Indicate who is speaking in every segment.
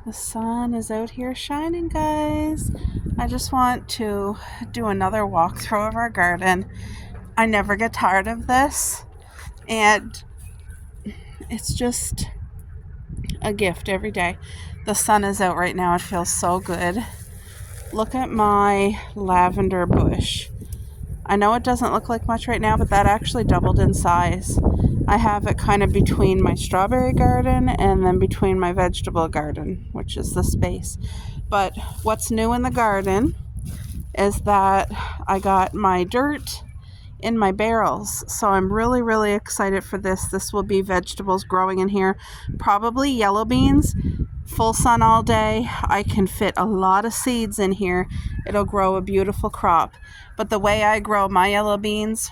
Speaker 1: The sun is out here shining, guys. I just want to do another walkthrough of our garden. I never get tired of this, and it's just a gift every day. The sun is out right now. It feels so good. Look at my lavender bush. I know it doesn't look like much right now, but that actually doubled in size. I have it kind of between my strawberry garden and then between my vegetable garden, which is the space. But what's new in the garden is that I got my dirt in my barrels. So I'm really excited for this. This will be vegetables growing in here, probably yellow beans. Full sun all day. I can fit a lot of seeds in here. It'll grow a beautiful crop. But the way I grow my yellow beans,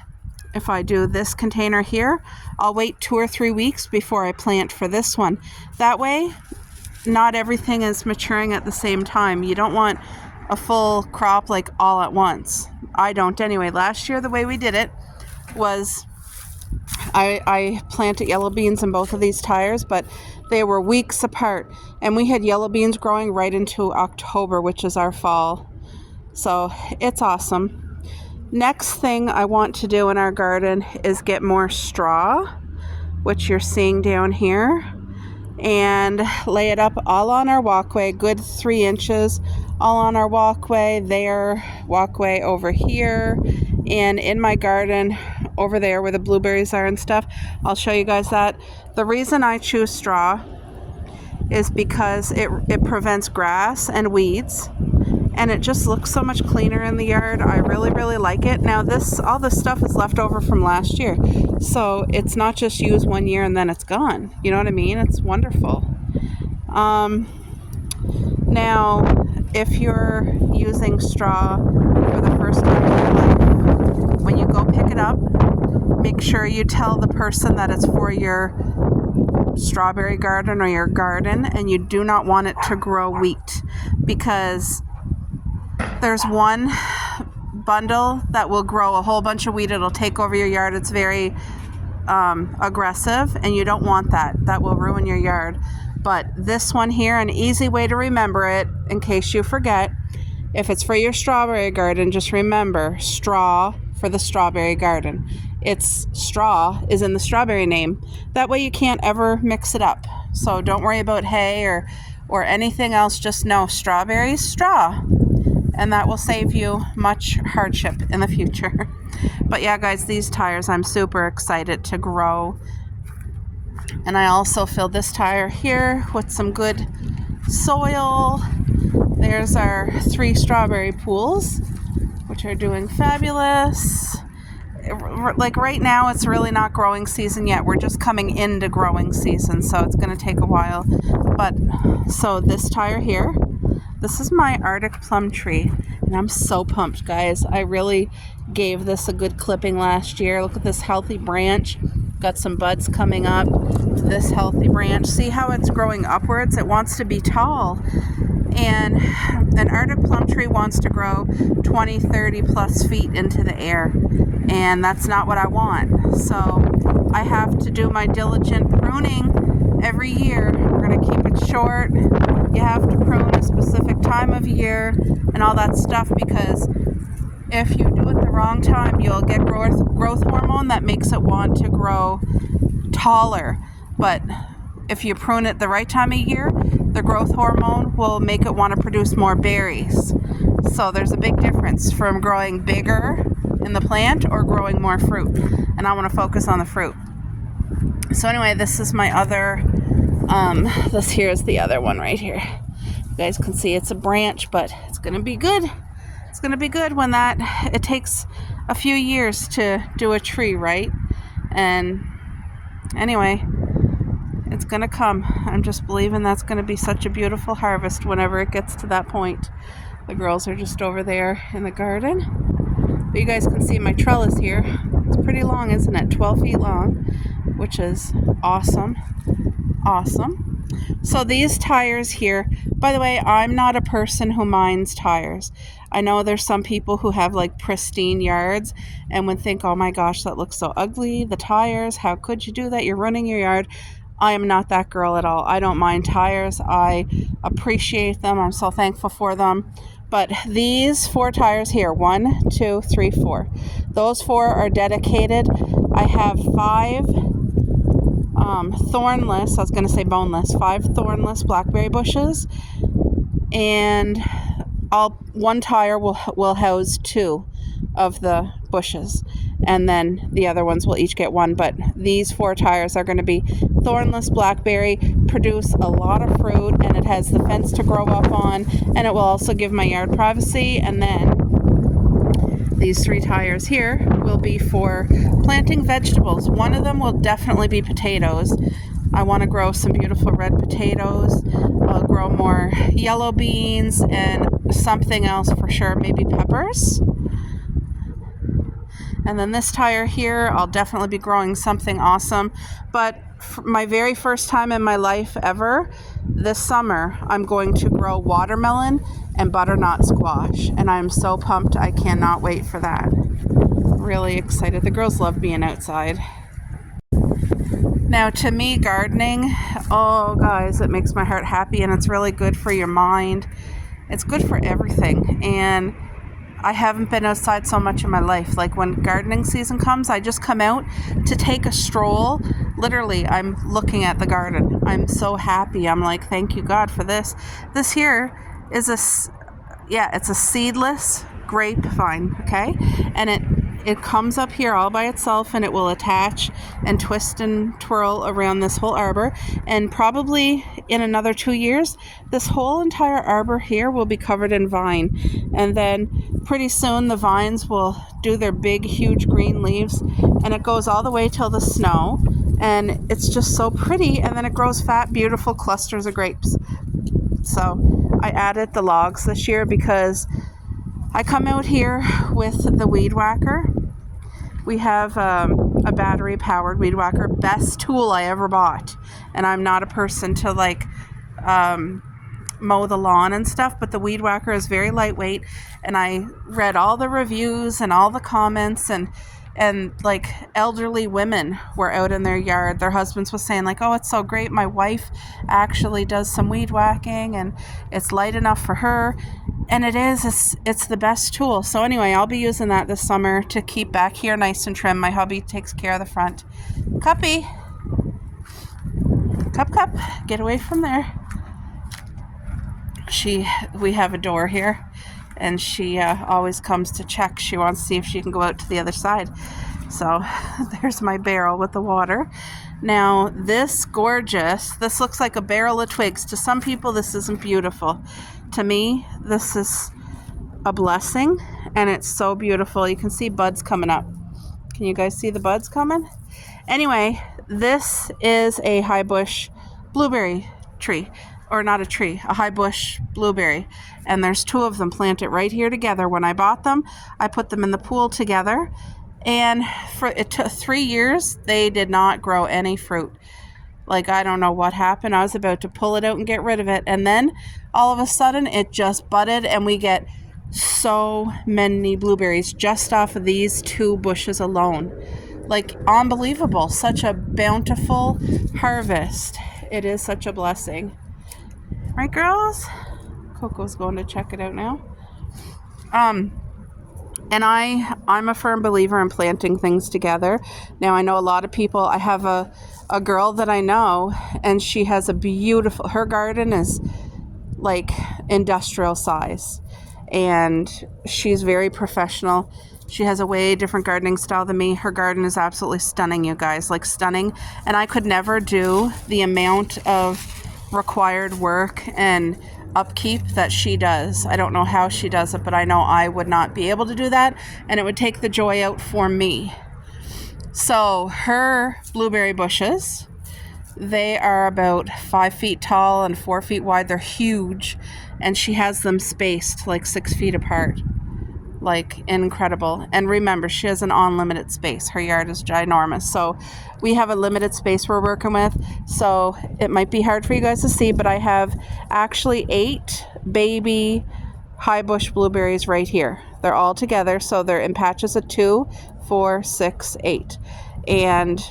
Speaker 1: if I do this container here, I'll wait 2 or 3 weeks before I plant for this one. That way, not everything is maturing at the same time. You don't want a full crop like all at once. I don't anyway. Last year, the way we did it was I planted yellow beans in both of these tires, but they were weeks apart. And we had yellow beans growing right into October, which is our fall. So it's awesome. Next thing I want to do in our garden is get more straw, which you're seeing down here, and lay it up all on our walkway, good 3 inches, all on our walkway, their walkway over here, and in my garden over there where the blueberries are and stuff. I'll show you guys that. The reason I choose straw is because it prevents grass and weeds, and it just looks so much cleaner in the yard. I really like it. Now all this stuff is left over from last year, so it's not just used 1 year and then it's gone. You know what I mean? It's wonderful. Now, if you're using straw for the first time in your life, when you go pick it up, make sure you tell the person that it's for your strawberry garden or your garden, and you do not want it to grow wheat, because there's one bundle that will grow a whole bunch of wheat. It'll take over your yard. It's very aggressive, and you don't want that. That will ruin your yard. But this one here, an easy way to remember it, in case you forget, if it's for your strawberry garden, just remember straw for the strawberry garden. It's straw is in the strawberry name. That way you can't ever mix it up. So don't worry about hay or anything else. Just know strawberries, straw. And that will save you much hardship in the future. But yeah, guys, these tires I'm super excited to grow. And I also filled this tire here with some good soil. There's our 3 strawberry pools, which are doing fabulous. Like right now, it's really not growing season yet. We're just coming into growing season, so it's going to take a while. But so this tire here, this is my Arctic plum tree, and I'm so pumped, guys. I really gave this a good clipping last year. Look at this healthy branch. Got some buds coming up. This healthy branch. See how it's growing upwards? It wants to be tall. And an Arctic plum tree wants to grow 20, 30 plus feet into the air. And that's not what I want. So I have to do my diligent pruning every year. We're going to keep it short. You have to prune a specific time of year and all that stuff, because if you do it the wrong time, you'll get growth hormone that makes it want to grow taller. But if you prune it the right time of year, the growth hormone will make it want to produce more berries. So there's a big difference from growing bigger in the plant or growing more fruit. And I want to focus on the fruit. So anyway, this is my other, this here is the other one right here. You guys can see it's a branch, but it's going to be good. It's going to be good when it takes a few years to do a tree, right? And anyway, it's going to come. I'm just believing that's going to be such a beautiful harvest whenever it gets to that point. The girls are just over there in the garden. But you guys can see my trellis here. It's pretty long, isn't it? 12 feet long, which is awesome. Awesome. So these tires here, by the way, I'm not a person who minds tires. I know there's some people who have like pristine yards and would think, oh my gosh, that looks so ugly. The tires, how could you do that? You're running your yard. I am not that girl at all. I don't mind tires. I appreciate them. I'm so thankful for them. But these 4 tires here, 1, 2, 3, 4. Those 4 are dedicated. I have 5 thornless, I was going to say boneless, 5 thornless blackberry bushes. And one tire will house 2 of the bushes, and then the other ones will each get 1. But these 4 tires are going to be thornless blackberry, produce a lot of fruit, and it has the fence to grow up on, and it will also give my yard privacy. And then these 3 tires here will be for planting vegetables. One of them will definitely be potatoes. I want to grow some beautiful red potatoes. I'll grow more yellow beans and something else for sure, maybe peppers. And then this tire here, I'll definitely be growing something awesome. But for my very first time in my life ever, this summer, I'm going to grow watermelon and butternut squash. And I'm so pumped. I cannot wait for that. Really excited. The girls love being outside. Now, to me, gardening, oh, guys, it makes my heart happy, and it's really good for your mind. It's good for everything. And I haven't been outside so much in my life. Like when gardening season comes, I just come out to take a stroll. Literally, I'm looking at the garden. I'm so happy. I'm like, thank you, God, for this. This here is it's a seedless grapevine, okay? And it comes up here all by itself, and it will attach and twist and twirl around this whole arbor. And probably in another 2 years, this whole entire arbor here will be covered in vine. And then pretty soon the vines will do their big, huge green leaves, and it goes all the way till the snow. And it's just so pretty. And then it grows fat, beautiful clusters of grapes. So I added the logs this year because I come out here with the weed whacker. We have a battery powered weed whacker, best tool I ever bought. And I'm not a person to mow the lawn and stuff, but the weed whacker is very lightweight. And I read all the reviews and all the comments, and like elderly women were out in their yard. Their husbands was saying like, oh, it's so great. My wife actually does some weed whacking, and it's light enough for her. And it's the best tool. So anyway, I'll be using that this summer to keep back here nice and trim. My hubby takes care of the front. Cuppy. Cup, get away from there. We have a door here, and she always comes to check. She wants to see if she can go out to the other side. So there's my barrel with the water. Now this looks like a barrel of twigs. To some people this isn't beautiful. To me, this is a blessing, and it's so beautiful. You can see buds coming up. Can you guys see the buds coming? Anyway, this is a high bush blueberry tree. Or not a tree, a high bush blueberry. And there's 2 of them planted right here together. When I bought them, I put them in the pool together. And it took 3 years, they did not grow any fruit. Like, I don't know what happened. I was about to pull it out and get rid of it. And then all of a sudden it just budded, and we get so many blueberries just off of these 2 bushes alone. Like, unbelievable. Such a bountiful harvest. It is such a blessing. Right, girls? Coco's going to check it out now. And I'm a firm believer in planting things together. Now, I know a lot of people. I have a girl that I know, and she has her garden is like industrial size, and she's very professional. She has a way different gardening style than me. Her garden is absolutely stunning, you guys, like stunning. And I could never do the amount of required work and upkeep that she does. I don't know how she does it, but I know I would not be able to do that, and it would take the joy out for me. So her blueberry bushes, they are about 5 feet tall and 4 feet wide. They're huge, and she has them spaced like 6 feet apart. Like, incredible. And remember, she has an unlimited space. Her yard is ginormous. So we have a limited space we're working with. So it might be hard for you guys to see, but I have actually 8 baby high bush blueberries right here. They're all together. So they're in patches of 2, 4, 6, 8. And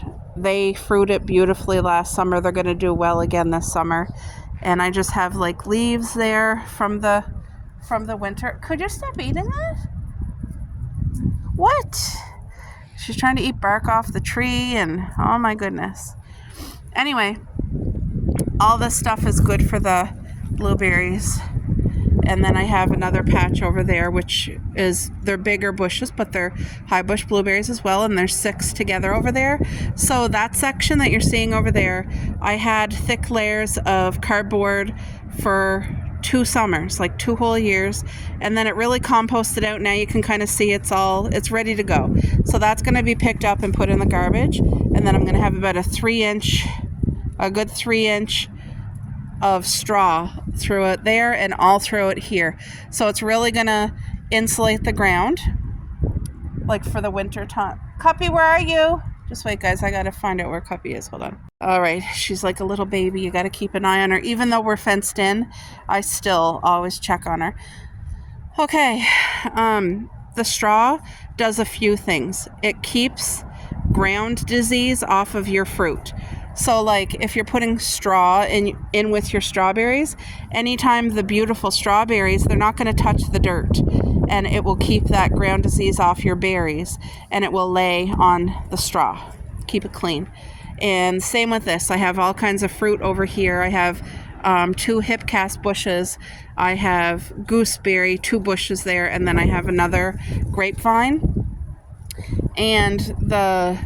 Speaker 1: they fruited beautifully last summer. They're going to do well again this summer. And I just have like leaves there from the winter. Could you stop eating that? What? She's trying to eat bark off the tree, and oh my goodness. Anyway, all this stuff is good for the blueberries. And then I have another patch over there, which is, they're bigger bushes, but they're high bush blueberries as well. And there's 6 together over there. So that section that you're seeing over there, I had thick layers of cardboard for 2 summers, like 2 whole years. And then it really composted out. Now you can kind of see it's ready to go. So that's going to be picked up and put in the garbage. And then I'm going to have about a good 3 inch of straw through it there and all through it here. So it's really gonna insulate the ground, like for the winter time. Cuppy, where are you? Just wait, guys, I gotta find out where Cuppy is. Hold on. All right, she's like a little baby. You gotta keep an eye on her. Even though we're fenced in, I still always check on her. Okay, the straw does a few things. It keeps ground disease off of your fruit. So like if you're putting straw in with your strawberries, anytime the beautiful strawberries, they're not going to touch the dirt, and it will keep that ground disease off your berries, and it will lay on the straw, keep it clean. And same with this. I have all kinds of fruit over here. I have 2 hipcast bushes. I have gooseberry, 2 bushes there, and then I have another grapevine. And the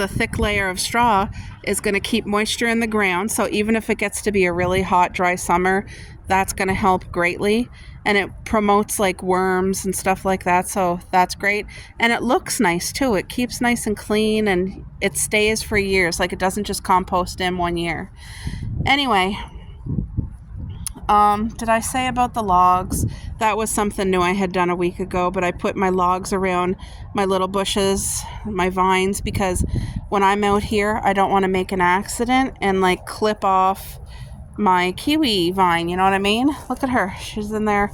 Speaker 1: thick layer of straw is going to keep moisture in the ground. So even if it gets to be a really hot, dry summer, that's going to help greatly. And it promotes like worms and stuff like that. So that's great. And it looks nice too. It keeps nice and clean, and it stays for years. Like it doesn't just compost in 1 year. Anyway, did I say about the logs? That was something new I had done a week ago, but I put my logs around my little bushes, my vines, because when I'm out here, I don't want to make an accident and like clip off my kiwi vine. You know what I mean? Look at her. She's in there.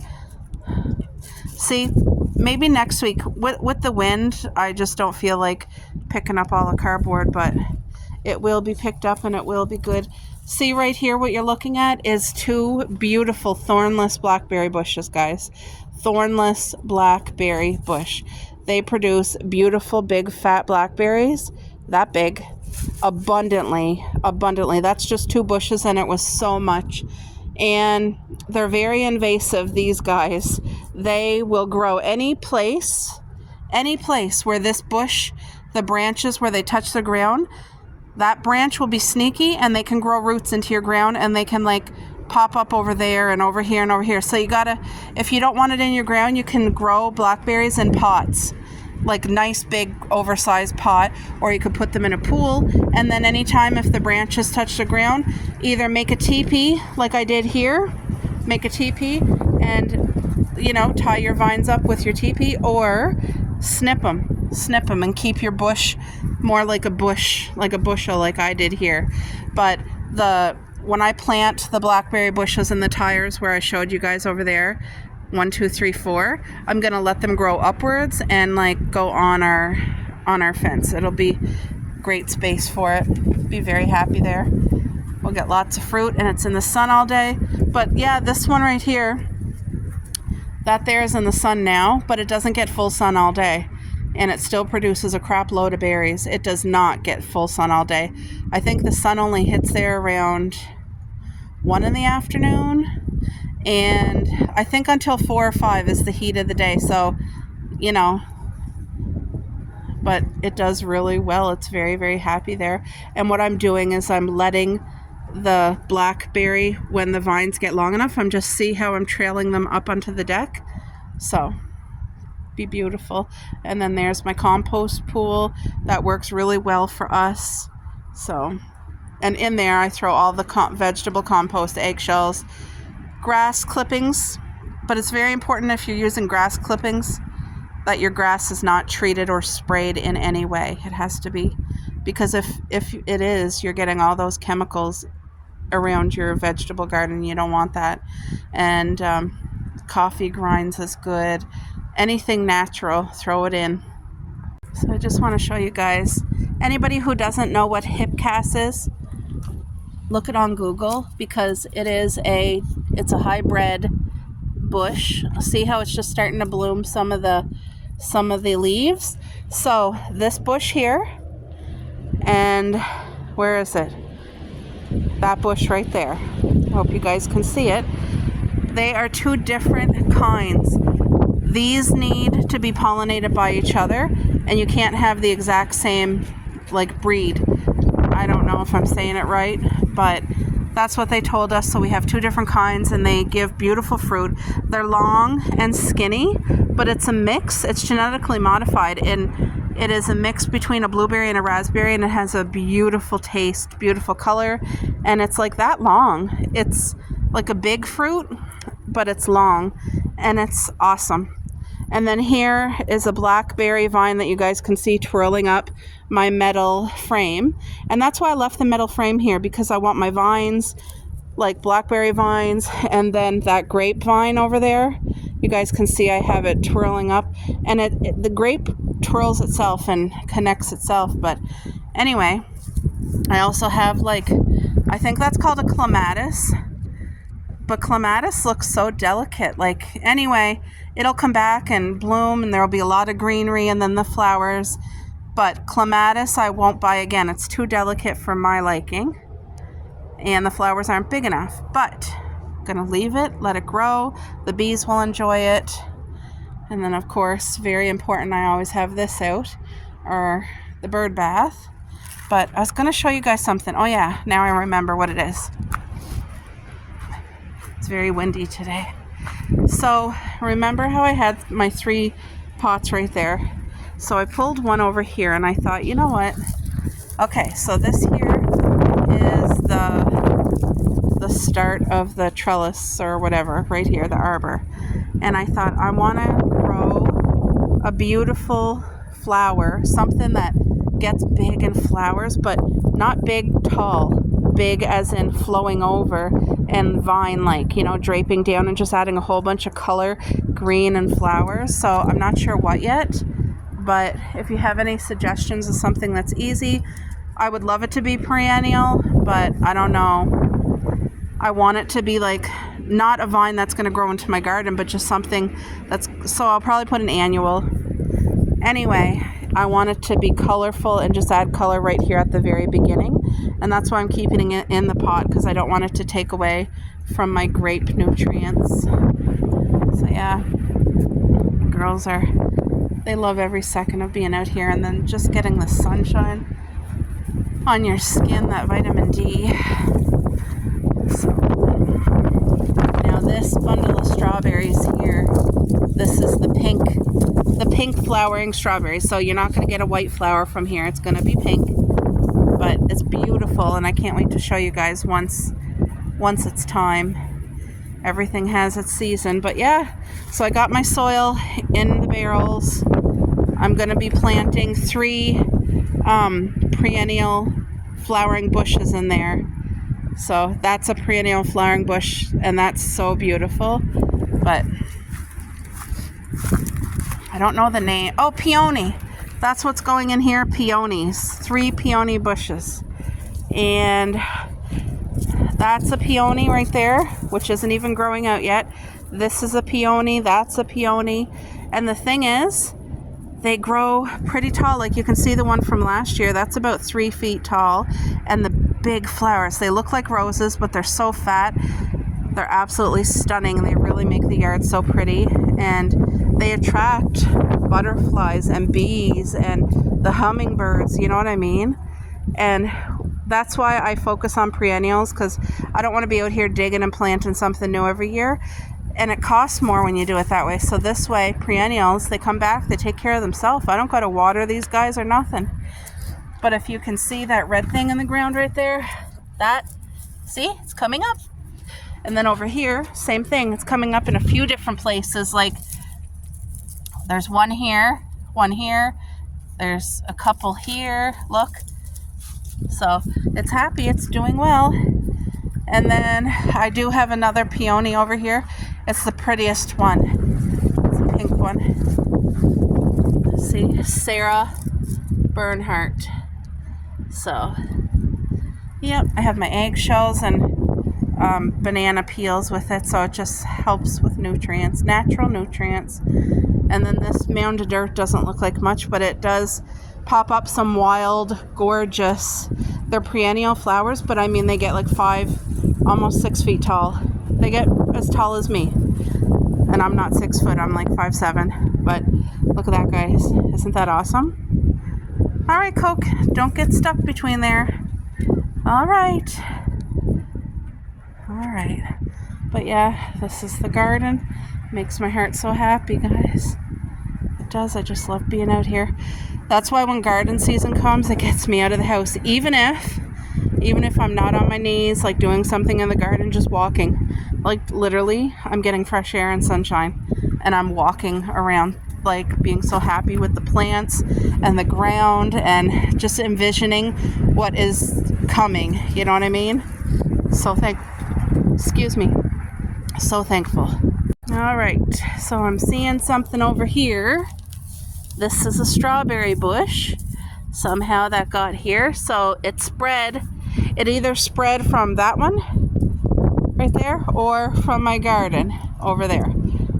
Speaker 1: See, maybe next week with the wind, I just don't feel like picking up all the cardboard, but it will be picked up and it will be good. See right here, what you're looking at is 2 beautiful thornless blackberry bushes, guys. Thornless blackberry bush. They produce beautiful, big, fat blackberries. That big. Abundantly. That's just 2 bushes, and it was so much. And they're very invasive, these guys. They will grow any place where this bush, the branches where they touch the ground, that branch will be sneaky, and they can grow roots into your ground, and they can like pop up over there and over here and over here. So you gotta, if you don't want it in your ground, you can grow blackberries in pots, like nice big oversized pot, or you could put them in a pool. And then anytime if the branches touch the ground, either make a teepee like I did here, make a teepee and, you know, tie your vines up with your teepee, or snip them and keep your bush more like a bushel like I did here. But when I plant the blackberry bushes in the tires where I showed you guys over there, 1, 2, 3, 4, I'm gonna let them grow upwards and like go on our fence. It'll be great space for it. Be very happy there. We'll get lots of fruit, and it's in the sun all day. But yeah, this one right here, that there is in the sun now, but it doesn't get full sun all day. And it still produces a crap load of berries. It does not get full sun all day. I think the sun only hits there around 1 in the afternoon. And I think until 4 or 5 is the heat of the day. So, you know, but it does really well. It's very, very happy there. And what I'm doing is I'm letting the blackberry, when the vines get long enough, I'm just see how I'm trailing them up onto the deck. So be beautiful. And then there's my compost pool that works really well for us. So, and in there I throw all the vegetable compost, eggshells, grass clippings. But it's very important, if you're using grass clippings, that your grass is not treated or sprayed in any way. It has to be, because if it is, you're getting all those chemicals around your vegetable garden. You don't want that. And coffee grinds is good. Anything natural, throw it in. So I just want to show you guys Anybody who doesn't know what hipcas is, look it on Google, because it's a hybrid bush. See how it's just starting to bloom some of the leaves? So this bush here, and where is it? That bush right there. Hope you guys can see it. They are two different kinds. These need to be pollinated by each other, and you can't have the exact same like breed. I don't know if I'm saying it right, but that's what they told us. So we have two different kinds, and they give beautiful fruit. They're long and skinny, but it's a mix. It's genetically modified, and it is a mix between a blueberry and a raspberry, and it has a beautiful taste, beautiful color, and it's like that long. It's like a big fruit, but it's long, and it's awesome. And then here is a blackberry vine that you guys can see twirling up my metal frame. And that's why I left the metal frame here, because I want my vines, like blackberry vines, and then that grapevine over there. You guys can see I have it twirling up, and the grape twirls itself and connects itself. But anyway, I also have I think that's called a clematis. But clematis looks so delicate. Anyway, it'll come back and bloom, and there'll be a lot of greenery and then the flowers. But clematis I won't buy again. It's too delicate for my liking, and the flowers aren't big enough. But I'm gonna leave it, let it grow. The bees will enjoy it. And then, of course, very important, I always have this out, or the bird bath. But I was gonna show you guys something. Oh yeah, now I remember what it is. It's very windy today. So remember how I had my 3 pots right there? So I pulled one over here, and I thought, you know what? Okay, so this here is the start of the trellis or whatever, right here, the arbor. And I thought, I want to grow a beautiful flower, something that gets big and flowers, but not big, tall. Big as in flowing over and vine-like, draping down and just adding a whole bunch of color, green and flowers. So I'm not sure what yet, but if you have any suggestions of something that's easy, I would love it to be perennial, but I don't know. I want it to be not a vine that's going to grow into my garden, but just something so I'll probably put an annual. Anyway, I want it to be colorful and just add color right here at the very beginning. And that's why I'm keeping it in the pot, because I don't want it to take away from my grape nutrients. So yeah, girls they love every second of being out here, and then just getting the sunshine on your skin, that vitamin D. So now this bundle of strawberries here, this is the pink flowering strawberries. So you're not going to get a white flower from here. It's going to be pink, but it's beautiful, and I can't wait to show you guys once it's time. Everything has its season. But yeah, so I got my soil in the barrels. I'm going to be planting 3 perennial flowering bushes in there. So that's a perennial flowering bush, and that's so beautiful. But I don't know the name. Oh, peony. That's what's going in here, peonies. 3 peony bushes. And that's a peony right there, which isn't even growing out yet. This is a peony, that's a peony. And the thing is, they grow pretty tall. Like you can see the one from last year, that's about 3 feet tall. And the big flowers, they look like roses, but they're so fat. They're absolutely stunning. They really make the yard so pretty. And they attract butterflies and bees and the hummingbirds, you know what I mean? And that's why I focus on perennials, because I don't want to be out here digging and planting something new every year. And it costs more when you do it that way. So this way, perennials, they come back, they take care of themselves. I don't got to water these guys or nothing. But if you can see that red thing in the ground right there, see, it's coming up. And then over here, same thing. It's coming up in a few different places. Like there's one here, there's a couple here, look. So it's happy, it's doing well. And then I do have another peony over here. It's the prettiest one. It's a pink one. See, Sarah Bernhardt. So, yep, I have my eggshells and banana peels with it, so it just helps with nutrients, natural nutrients. And then this mound of dirt doesn't look like much, but it does pop up some wild, gorgeous, they're perennial flowers, but I mean they get like 5, almost 6 feet tall. They get as tall as me, and I'm not 6 foot, I'm like 5'7", but look at that, guys. Isn't that awesome? All right, Coke, don't get stuck between there. All right. But yeah, this is the garden. Makes my heart so happy, guys. It does. I just love being out here. That's why when garden season comes, it gets me out of the house. Even if I'm not on my knees, like doing something in the garden, just walking. Like literally, I'm getting fresh air and sunshine. And I'm walking around, like being so happy with the plants and the ground and just envisioning what is coming. You know what I mean? So thankful. All right, so I'm seeing something over here. This is a strawberry bush. Somehow that got here, so it spread. It either spread from that one right there or from my garden over there.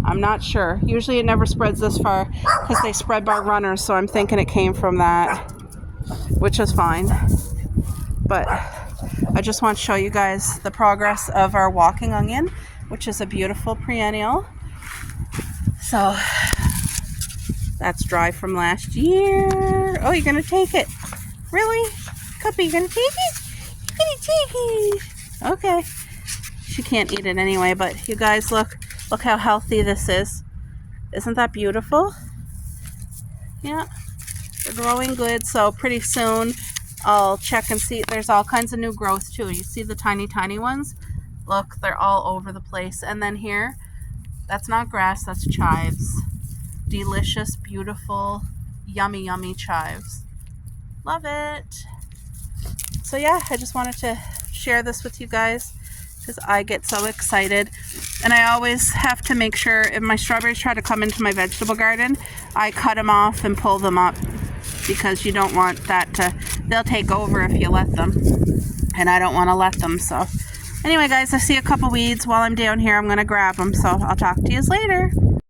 Speaker 1: I'm not sure. Usually it never spreads this far because they spread by runners, so I'm thinking it came from that, which is fine. But I just want to show you guys the progress of our walking onion, which is a beautiful perennial. So that's dry from last year. Oh, you're going to take it? Really? Cuppy, you're going to take it? You're going to take it? Okay. She can't eat it anyway, but you guys look how healthy this is. Isn't that beautiful? Yeah. They're growing good, so pretty soon I'll check and see. There's all kinds of new growth too. You see the tiny ones? Look, they're all over the place. And then here, that's not grass, that's chives. Delicious, beautiful, yummy chives. Love it. So yeah, I just wanted to share this with you guys because I get so excited. And I always have to make sure if my strawberries try to come into my vegetable garden, I cut them off and pull them up, because you don't want that to, they'll take over if you let them, and I don't want to let them. So anyway, guys, I see a couple weeds while I'm down here. I'm going to grab them, so I'll talk to you later.